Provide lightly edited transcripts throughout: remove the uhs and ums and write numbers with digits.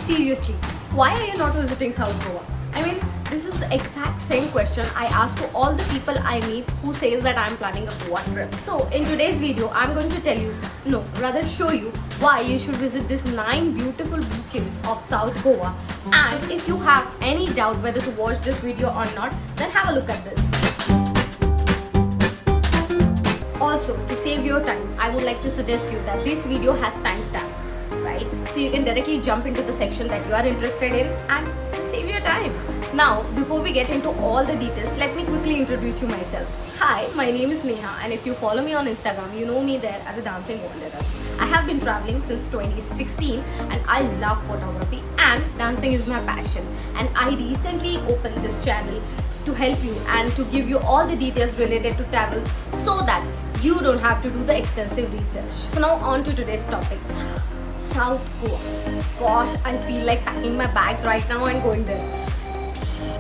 seriously, why are you not visiting South Goa? I mean, this is the exact same question I ask to all the people I meet who says that I'm planning a Goa trip. So in today's video, I'm going to tell you, no, rather show you why you should visit these 9 beautiful beaches of South Goa. And if you have any doubt whether to watch this video or not, then have a look at this. Also, to save your time, I would like to suggest you that this video has timestamps, right? So you can directly jump into the section that you are interested in and save your time. Now, before we get into all the details, let me quickly introduce you myself. Hi, my name is Neha, and if you follow me on Instagram, you know me there as a dancing wanderer. I have been traveling since 2016 and I love photography and dancing is my passion. And I recently opened this channel to help you and to give you all the details related to travel so that you don't have to do the extensive research. So now on to today's topic. South Goa. Gosh, I feel like packing my bags right now and going there.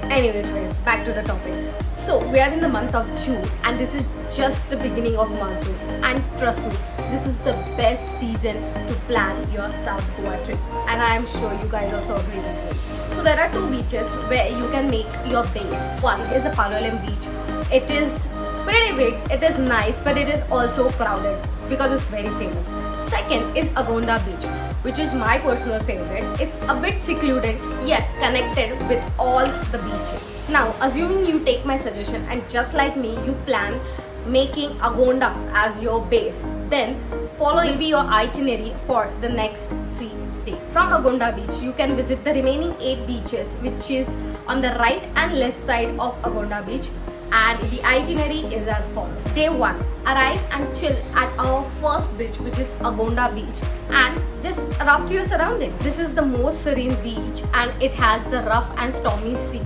Anyways, guys, back to the topic. So we are in the month of June and this is just the beginning of monsoon. And trust me, this is the best season to plan your South Goa trip. And I am sure you guys also agree with me. So there are 2 beaches where you can make your base. One is the Palolem Beach. It is pretty big, it is nice, but it is also crowded because it's very famous. Second is Agonda Beach, which is my personal favorite. It's a bit secluded yet connected with all the beaches. Now, assuming you take my suggestion and just like me, you plan making Agonda as your base, then follow maybe your itinerary for the next 3 days. From Agonda Beach, you can visit the remaining 8 beaches, which is on the right and left side of Agonda Beach. And the itinerary is as follows. Day 1, arrive and chill at our first beach, which is Agonda Beach, and just adapt to your surroundings. This is the most serene beach and it has the rough and stormy sea,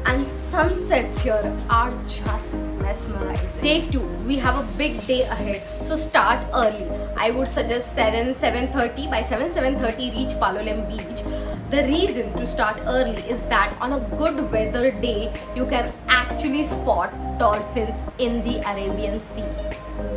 and sunsets here are just mesmerizing. Day 2, we have a big day ahead, so start early. I would suggest 7:30. By 7:30 reach Palolem Beach. The reason to start early is that on a good weather day, you can actually spot dolphins in the Arabian Sea.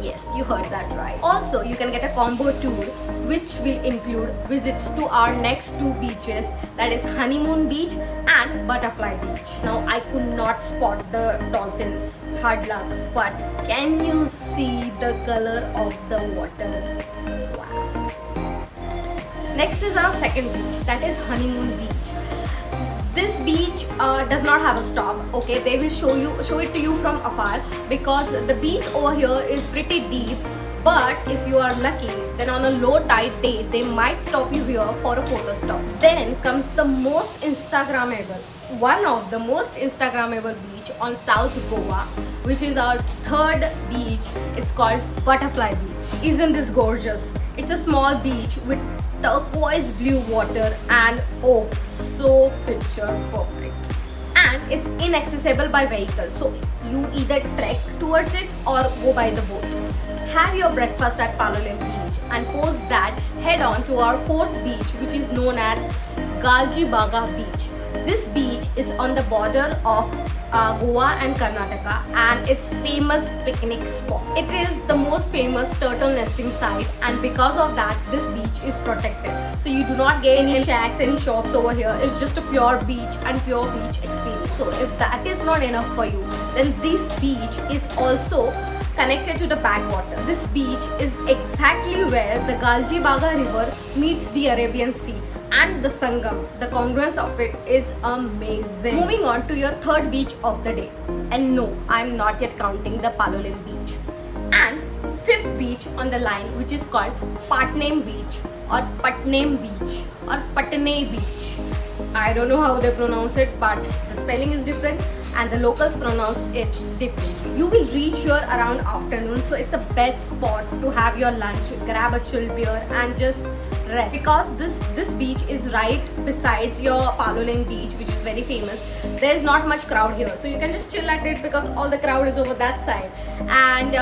Yes, you heard that right. Also, you can get a combo tour which will include visits to our next 2 beaches, that is Honeymoon Beach and Butterfly Beach. Now, I could not spot the dolphins, hard luck, but can you see the color of the water? Wow. Next is our second beach, that is Honeymoon Beach. This beach does not have a stop. Okay, they will show it to you from afar because the beach over here is pretty deep. But if you are lucky, then on a low tide day, they might stop you here for a photo stop. Then comes the most Instagrammable, one of the most Instagrammable beach on South Goa, which is our 3rd beach. It's called Butterfly Beach. Isn't this gorgeous? It's a small beach with turquoise blue water and oh, so picture perfect. And it's inaccessible by vehicle, so you either trek towards it or go by the boat. Have your breakfast at Palolem Beach and post that head on to our 4th beach, which is known as Galgibaga Beach. This beach is on the border of Goa and Karnataka and it's famous picnic spot. It is the most famous turtle nesting site and because of that this beach is protected. So you do not get any shacks, any shops over here. It's just a pure beach and pure beach experience. So if that is not enough for you, then this beach is also connected to the backwater. This beach is exactly where the Galgibaga river meets the Arabian Sea. And the Sangam, the congruence of it is amazing. Moving on to your 3rd beach of the day. And no, I'm not yet counting the Palolem Beach. And 5th beach on the line, which is called Patnem Beach or Patnem Beach or Patne Beach. I don't know how they pronounce it, but the spelling is different and the locals pronounce it differently. You will reach here around afternoon, so it's a best spot to have your lunch, grab a chill beer and just rest. Because this beach is right besides your Palolem Beach, which is very famous. There is not much crowd here, so you can just chill at it because all the crowd is over that side. And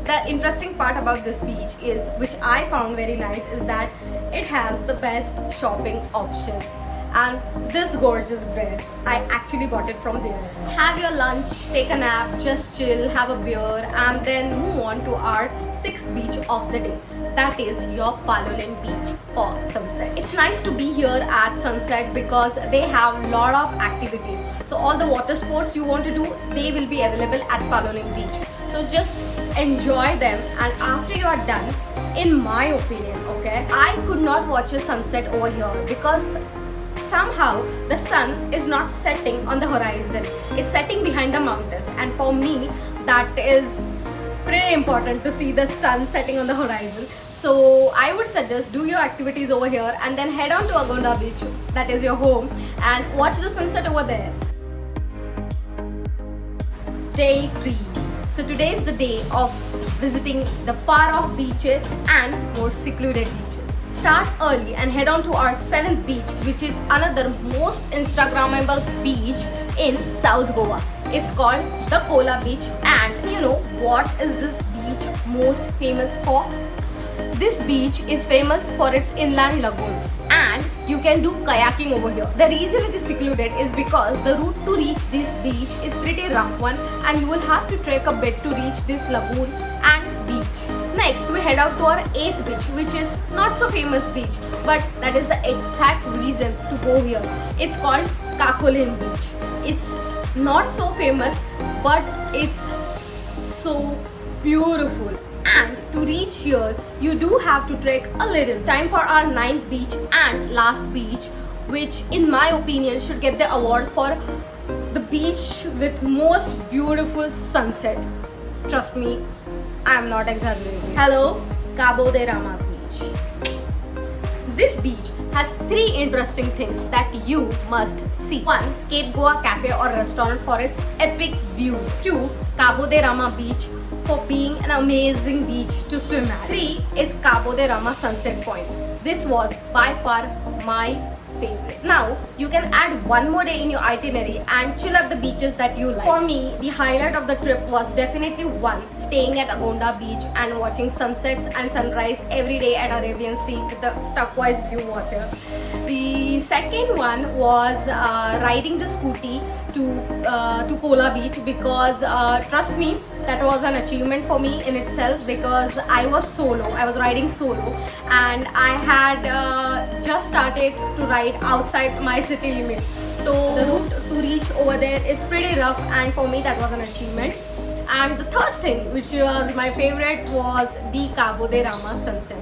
the interesting part about this beach is, which I found very nice, is that it has the best shopping options. and this gorgeous dress, I actually bought it from there. Have your lunch, take a nap, just chill, have a beer, and then move on to our 6th beach of the day. That is your Palolem Beach for sunset. It's nice to be here at sunset because they have a lot of activities. So all the water sports you want to do, they will be available at Palolem Beach. So just enjoy them, and after you are done, in my opinion, okay, I could not watch a sunset over here because somehow the sun is not setting on the horizon. It's setting behind the mountains, and for me that is pretty important to see the sun setting on the horizon. So I would suggest do your activities over here and then head on to Agonda Beach, that is your home, and watch the sunset over there. Day 3. So today is the day of visiting the far off beaches and more secluded beaches. Start early and head on to our 7th beach, which is another most Instagrammable beach in South Goa. It's called the Kakolem Beach, and you know what is this beach most famous for? This beach is famous for its inland lagoon, and you can do kayaking over here. The reason it is secluded is because the route to reach this beach is pretty rough one, and you will have to trek a bit to reach this lagoon and beach. Next, we head out to our 8th beach, which is not so famous beach, but that is the exact reason to go here. It's called Kakolem Beach. It's not so famous, but it's so beautiful. And to reach here, you do have to trek a little. Time for our 9th beach and last beach, which in my opinion should get the award for the beach with most beautiful sunset. Trust me, I am not exaggerating. Hello, Cabo de Rama Beach. This beach has 3 interesting things that you must see. 1. Cape Goa Cafe or restaurant for its epic views. 2. Cabo de Rama Beach for being an amazing beach to swim at. 3 is Cabo de Rama Sunset Point. This was by far my favorite. Now you can add one more day in your itinerary and chill at the beaches that you like. For me, the highlight of the trip was definitely 1, staying at Agonda Beach and watching sunsets and sunrise every day at Arabian Sea with the turquoise blue water. The second one was riding the scooty to Kola Beach, because trust me, that was an achievement for me in itself, because I was riding solo, and I had just started to ride outside my city limits. So the route to reach over there is pretty rough, and for me that was an achievement. And the third thing, which was my favorite, was the Cabo de Rama sunset.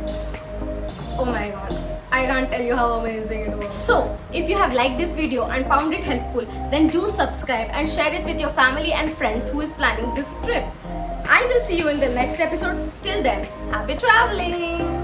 Oh my god, I can't tell you how amazing it was. So, if you have liked this video and found it helpful, then do subscribe and share it with your family and friends who is planning this trip. I will see you in the next episode. Till then, happy traveling!